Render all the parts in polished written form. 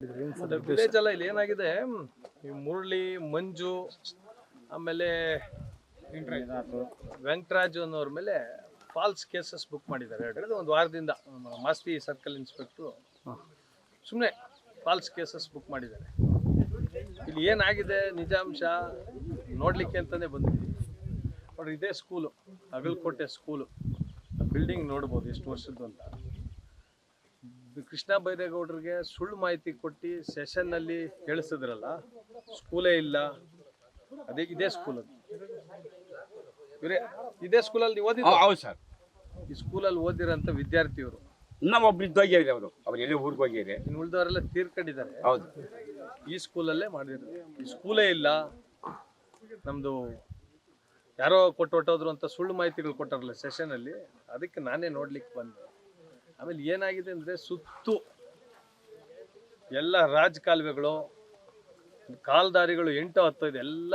Village ಅಲ್ಲ, ಇಲ್ಲಿ ಏನಾಗಿದೆ, ಈ ಮುರಳಿ, ಮಂಜು, ಆಮೇಲೆ ವೆಂಕಟರಾಜು ಅನ್ನೋರ ಮೇಲೆ ಫಾಲ್ಸ್ ಕೇಸಸ್ ಬುಕ್ ಮಾಡಿದ್ದಾರೆ. ಒಂದು ವಾರದಿಂದ ಮಾಸ್ತಿ ಸರ್ಕಲ್ ಇನ್ಸ್ಪೆಕ್ಟ್ರು ಸುಮ್ಮನೆ ಫಾಲ್ಸ್ ಕೇಸಸ್ ಬುಕ್ ಮಾಡಿದ್ದಾರೆ. ಇಲ್ಲಿ ಏನಾಗಿದೆ ನಿಜಾಂಶ ನೋಡ್ಲಿಕ್ಕೆ ಅಂತಾನೆ ಬಂದಿದ್ದೀವಿ. ನೋಡ್ರಿ, ಇದೇ ಸ್ಕೂಲು, ಅಗಲಕೋಟೆ ಸ್ಕೂಲು. ಬಿಲ್ಡಿಂಗ್ ನೋಡ್ಬೋದು ಎಷ್ಟು ವರ್ಷದ್ದು ಅಂತ. ಕೃಷ್ಣ ಬೈರೇಗೌಡರಿಗೆ ಸುಳ್ಳು ಮಾಹಿತಿ ಕೊಟ್ಟು ಸೆಷನ್ನಲ್ಲಿ ಹೇಳಿಸಿದ್ರಲ್ಲ, ಸ್ಕೂಲೇ ಇಲ್ಲ. ಅದೇ ಇದೇ ಸ್ಕೂಲ್ ಅದು. ಇವರೇ ಇದೇ ಸ್ಕೂಲಲ್ಲಿ ನೀವು ಓದಿದ್ದು? ಹೌದು ಸರ್. ಈ ಸ್ಕೂಲಲ್ಲಿ ಓದಿರೋಂಥ ವಿದ್ಯಾರ್ಥಿಯವರು ನಮ್ಮೊಬ್ರು ಇದ್ದೋಗ್ಯಾರ ಅವ್ರು ಎಲ್ಲಿ ಊರಿಗೆ ಹೋಗ್ಯಾರೆ. ಇನ್ನು ಉಳಿದವರೆಲ್ಲ ತೀರ್ಕೊಂಡಿದ್ದಾರೆ. ಹೌದು, ಈ ಸ್ಕೂಲಲ್ಲೇ ಮಾಡಿರೋದು. ಈ ಸ್ಕೂಲೇ ಇಲ್ಲ, ನಮ್ಮದು ಯಾರೋ ಕೊಟ್ಟು ಹೊಟ್ಟೋದ್ರು ಅಂತ ಸುಳ್ಳು ಮಾಹಿತಿಗಳು ಕೊಟ್ಟಾರಲ್ಲ ಸೆಷನಲ್ಲಿ, ಅದಕ್ಕೆ ನಾನೇ ನೋಡ್ಲಿಕ್ಕೆ ಬಂದೆ. ಆಮೇಲೆ ಏನಾಗಿದೆ ಅಂದರೆ, ಸುತ್ತು ಎಲ್ಲ ರಾಜಕಾಲುವೆಗಳು, ಕಾಲ್ದಾರಿಗಳು 8-10 ಇದೆಲ್ಲ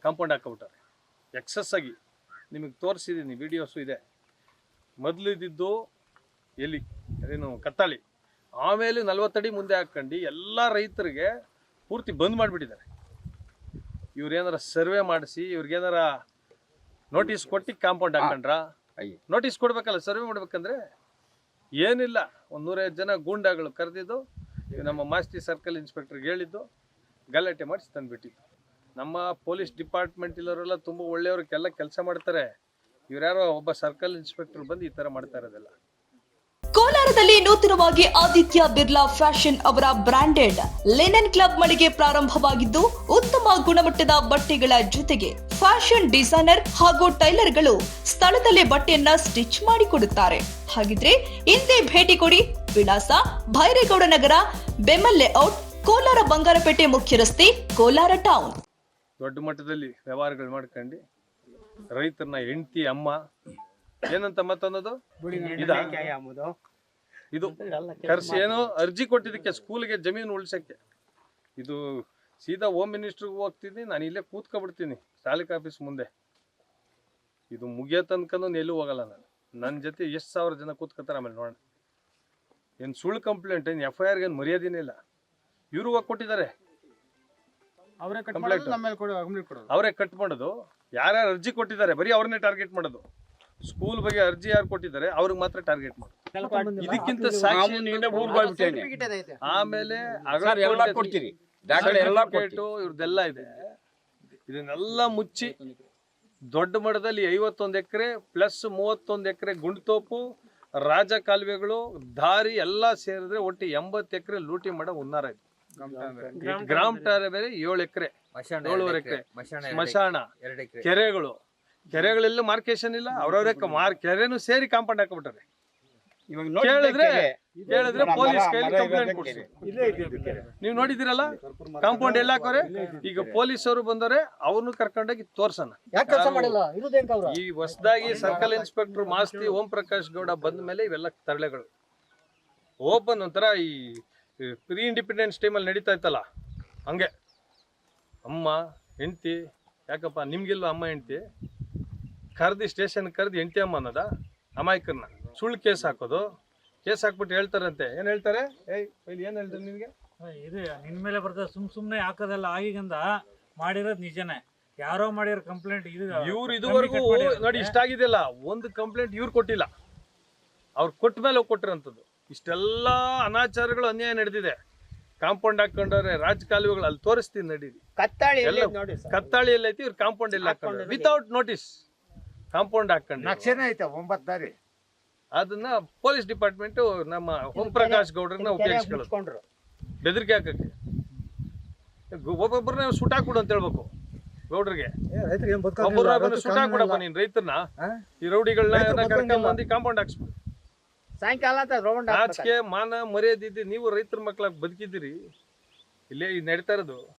ಕಾಂಪೌಂಡ್ ಹಾಕೊಬಿಟ್ಟಾರೆ ಎಕ್ಸಸ್ ಆಗಿ. ನಿಮಗೆ ತೋರಿಸಿದ್ದೀನಿ, ವಿಡಿಯೋಸು ಇದೆ. ಮೊದಲು ಇದ್ದಿದ್ದು ಎಲ್ಲಿ ಅದೇನು ಕತ್ತಾಳಿ, ಆಮೇಲೆ 40 ಅಡಿ ಮುಂದೆ ಹಾಕ್ಕೊಂಡು ಎಲ್ಲ ರೈತರಿಗೆ ಪೂರ್ತಿ ಬಂದ್ ಮಾಡಿಬಿಟ್ಟಿದ್ದಾರೆ. ಇವ್ರೇನಾರ ಸರ್ವೆ ಮಾಡಿಸಿ ಇವ್ರಿಗೇನಾರ ನೋಟಿಸ್ ಕೊಟ್ಟು ಕಾಂಪೌಂಡ್ ಹಾಕೊಂಡ್ರ? ನೋಟಿಸ್ ಕೊಡ್ಬೇಕಲ್ಲ, ಸರ್ವೆ ಮಾಡ್ಬೇಕಂದ್ರೆ. ಏನಿಲ್ಲ, 150 ಜನ ಗೂಂಡಾಗಳು ಕರೆದಿದ್ದು ನಮ್ಮ ಮಾಸ್ತಿ ಸರ್ಕಲ್ ಇನ್ಸ್ಪೆಕ್ಟರ್ಗೆ ಹೇಳಿದ್ದು, ಗಲಾಟೆ ಮಾಡಿಸಿ ತಂದುಬಿಟ್ಟಿದ್ದು. ನಮ್ಮ ಪೊಲೀಸ್ ಡಿಪಾರ್ಟ್ಮೆಂಟ್ ಇಲ್ಲವರೆಲ್ಲ ತುಂಬ ಒಳ್ಳೆಯವ್ರಿಗೆಲ್ಲ ಕೆಲಸ ಮಾಡ್ತಾರೆ. ಇವ್ರ್ಯಾರೋ ಒಬ್ಬ ಸರ್ಕಲ್ ಇನ್ಸ್ಪೆಕ್ಟರ್ ಬಂದು ಈ ಥರ ಮಾಡ್ತಾ ಇರೋದೆಲ್ಲ. ಕೋಲಾರದಲ್ಲಿ ನೂತನವಾಗಿ ಆದಿತ್ಯ ಬಿರ್ಲಾ ಫ್ಯಾಷನ್ ಅವರ ಬ್ರಾಂಡೆಡ್ ಲಿನನ್ ಕ್ಲಬ್ ಮಳಿಗೆ ಪ್ರಾರಂಭವಾಗಿದ್ದು, ಉತ್ತಮ ಗುಣಮಟ್ಟದ ಬಟ್ಟೆಗಳ ಜೊತೆಗೆ ಫ್ಯಾಷನ್ ಡಿಸೈನರ್ ಹಾಗೂ ಟೈಲರ್ಗಳು ಸ್ಥಳದಲ್ಲೇ ಬಟ್ಟೆಯನ್ನ ಸ್ಟಿಚ್ ಮಾಡಿಕೊಡುತ್ತಾರೆ. ಹಾಗಿದ್ರೆ ಹಿಂದೆ ಭೇಟಿ ಕೊಡಿ. ವಿಳಾಸ: ಭೈರೇಗೌಡ ನಗರ, ಬೆಮ್ಮಲ್ ಲೇಔಟ್, ಕೋಲಾರ ಬಂಗಾರಪೇಟೆ ಮುಖ್ಯ ರಸ್ತೆ, ಕೋಲಾರ ಟೌನ್. ದೊಡ್ಡ ಮಟ್ಟದಲ್ಲಿ ವ್ಯವಹಾರಗಳು ಮಾಡ್ಕೊಂಡು ರೈತರನ್ನ ಹೆಂಡತಿ ಅಮ್ಮ ಏನಂತ ಮತ್ತನ್ನೋದು ಇದು ಕರ್ಸಿ ಏನೋ ಅರ್ಜಿ ಕೊಟ್ಟಿದ್ದಕ್ಕೆ ಸ್ಕೂಲ್ಗೆ ಜಮೀನು ಉಳಿಸಕ್ಕೆ. ಇದು ಸೀದಾ ಹೋಮ್ ಮಿನಿಸ್ಟ್ರಿಗೆ ಹೋಗ್ತೀನಿ, ನಾನು ಇಲ್ಲೇ ಕೂತ್ಕೊಬಿಡ್ತೀನಿ ತಾಲೂಕು ಆಫೀಸ್ ಮುಂದೆ. ಇದು ಮುಗಿಯೋ ತನಕನೂ ಎಲ್ಲೂ ಹೋಗಲ್ಲ ನಾನು. ನನ್ನ ಜೊತೆ ಎಷ್ಟು ಸಾವಿರ ಜನ ಕೂತ್ಕೊತಾರೆ. ಆಮೇಲೆ ನೋಡೋಣ. ಏನು ಸುಳ್ಳು ಕಂಪ್ಲೇಂಟ್, ಏನು FIR ಏನು ಮರ್ಯಾದಿನೇ ಇಲ್ಲ. ಇವರು ಹೋಗಿ ಕೊಟ್ಟಿದ್ದಾರೆ, ಅವರೇ ಕಟ್ ಮಾಡೋದು. ಯಾರ್ಯಾರು ಅರ್ಜಿ ಕೊಟ್ಟಿದ್ದಾರೆ ಬರೀ ಅವ್ರನ್ನೇ ಟಾರ್ಗೆಟ್ ಮಾಡೋದು. ಸ್ಕೂಲ್ ಬಗ್ಗೆ ಅರ್ಜಿ ಯಾರು ಕೊಟ್ಟಿದ್ದಾರೆ ಅವ್ರಿಗೆ ಮಾತ್ರ ಟಾರ್ಗೆಟ್ ಮಾಡೋದು. ಇದಕ್ಕಿಂತ ಸಾಕ್ಷಿ ಆಮೇಲೆ ಇವ್ರದ್ದೆಲ್ಲ ಇದೆ. ಇದನ್ನೆಲ್ಲ ಮುಚ್ಚಿ ದೊಡ್ಡ ಮಟ್ಟದಲ್ಲಿ 51 ಎಕರೆ ಪ್ಲಸ್ 31 ಎಕರೆ ಗುಂಡ್ತೋಪು, ರಾಜ ಕಾಲುವೆಗಳು, ದಾರಿ ಎಲ್ಲ ಸೇರಿದ್ರೆ ಒಟ್ಟು 80 ಎಕರೆ ಲೂಟಿ ಮಾಡೋ ಹುನ್ನಾರ ಇದೆ. ಗ್ರಾಮ ಟಾರೆ ಬೇರೆ 7 ಎಕರೆ, 7.5 ಎಕರೆ ಸ್ಮಶಾನ, ಕೆರೆಗಳೆಲ್ಲ ಮಾರ್ಕೇಶನ್ ಇಲ್ಲ. ಅವ್ರವ್ರೆ ಕೆರೆನೂ ಸೇರಿ ಕಾಂಪೌಂಡ್ ಹಾಕೊಬಿಟ್ಟಾರೆ. ಕೇಳಿದ್ರೆ ಪೊಲೀಸ್ ಕೈಲಿ ಕಂಪ್ಲೇಂಟ್ ಕೊಡ್ಸಿ. ನೀವು ನೋಡಿದಿರಲ್ಲ ಕಾಂಪೌಂಡ್ ಎಲ್ಲ ಹಾಕೋರೆ. ಈಗ ಪೊಲೀಸ್ ಅವರು ಬಂದವ್ರೆ, ಅವ್ರನ್ನು ಕರ್ಕೊಂಡೋಗಿ ತೋರ್ಸೋಣ. ಈ ಹೊಸದಾಗಿ ಸರ್ಕಲ್ ಇನ್ಸ್ಪೆಕ್ಟರ್ ಮಾಸ್ತಿ ಓಂ ಪ್ರಕಾಶ್ ಗೌಡ ಬಂದ ಮೇಲೆ ಇವೆಲ್ಲ ತರಳೆಗಳು ಓಪನ್. ಒಂಥರ ಈ ಪ್ರೀ ಇಂಡಿಪೆಂಡೆನ್ಸ್ ಟೈಮಲ್ಲಿ ನಡೀತಾ ಇತ್ತಲ್ಲ ಹಂಗೆ. ಅಮ್ಮ ಹೆಂಡ್ತಿ, ಯಾಕಪ್ಪ ನಿಮ್ಗಿಲ್ವ ಅಮ್ಮ ಹೆಂಡ್ತಿ? ಕರೆದು ಸ್ಟೇಷನ್ ಕರೆದು ಹೆಂಡ್ತಿ ಅಮ್ಮ ಅನ್ನೋದ ಅಮಾಯಕರನ್ನ ಸುಳ್ಳು ಕೇಸ್ ಹಾಕೋದು. ಕೇಸ್ ಹಾಕ್ಬಿಟ್ಟು ಹೇಳ್ತಾರಂತೆ. ಏನು ಹೇಳ್ತಾರೆ? ಇಲ್ಲಿ ಏನು ಹೇಳ್ತಾರೆ ನಿನಗೆ? ಇದು ನಿನ್ನ ಮೇಲೆ ಬರ್ತದೆ. ಸುಮ್ಮನೆ ಹಾಕೋದಲ್ಲ, ಆಗಿಗಂದ ಮಾಡಿರೋದು ನಿಜನೇ. ಯಾರೋ ಮಾಡಿರೋ ಕಂಪ್ಲೇಂಟ್ ಇದು ಇವ್ರು ಇದುವರೆಗೂ ನೋಡಿ ಇಷ್ಟ ಆಗಿದೆಯಲ್ಲ, ಒಂದು ಕಂಪ್ಲೇಂಟ್ ಇವ್ರು ಕೊಟ್ಟಿಲ್ಲ. ಅವ್ರು ಕೊಟ್ಟ ಮೇಲೆ ಹೋಗಿ ಕೊಟ್ಟಿರೋಂಥದ್ದು. ಇಷ್ಟೆಲ್ಲ ಅನಾಚಾರಗಳು, ಅನ್ಯಾಯ ನಡೆದಿದೆ. ಕಾಂಪೌಂಡ್ ಹಾಕೊಂಡವ್ರೆ, ರಾಜಕಾಲುವೆಗಳು ಅಲ್ಲಿ ತೋರಿಸ್ತೀನಿ ನಡೀರಿ. ಕತ್ತಾಳಿ ಎಲ್ಲೈತಿ, ಇವ್ರು ಕಾಂಪೌಂಡ್ ಎಲ್ಲ ಹಾಕೊಂಡ್ರೆ ವಿತೌಟ್ ನೋಟಿಸ್ ಕಾಂಪೌಂಡ್ ಹಾಕೊಂಡು ಅದನ್ನ ಪೊಲೀಸ್ ಡಿಪಾರ್ಟ್ಮೆಂಟ್ ನಮ್ಮ ಓಂ ಪ್ರಕಾಶ್ ಗೌಡ್ರನ್ನ ಉಪಯೋಗಿಸ್ಕೊಳ್ಳೋದು ಬೆದರಿಕೆ ಹಾಕಕ್ಕೆ. ಒಬ್ಬೊಬ್ಬರನ್ನ ಸುಟ್ಟಾಕ್ಬಿಡು ಅಂತ ಹೇಳ್ಬೇಕು ಗೌಡ್ರಿಗೆ. ಒಬ್ಬೊಬ್ಬರ ಸುಟ್ಟಾಕ್ಬಿಡಪ್ಪ ನೀನ್ ರೈತರನ್ನ, ಈ ರೌಡಿಗಳನ್ನ ಕರ್ಕೊಂಡ್ಬಂದು ಕಾಂಪೌಂಡ್ ಹಾಕ್ಸ್ಬಿಡು. ಆಚೆಗೆ ಮಾನ ಮರ್ಯಾದೆ ನೀವು ರೈತರ ಮಕ್ಕಳಾಗಿ ಬದುಕಿದ್ದೀರಿ. ಇಲ್ಲೇ ಇದು ನಡೀತಾ ಇರೋದು.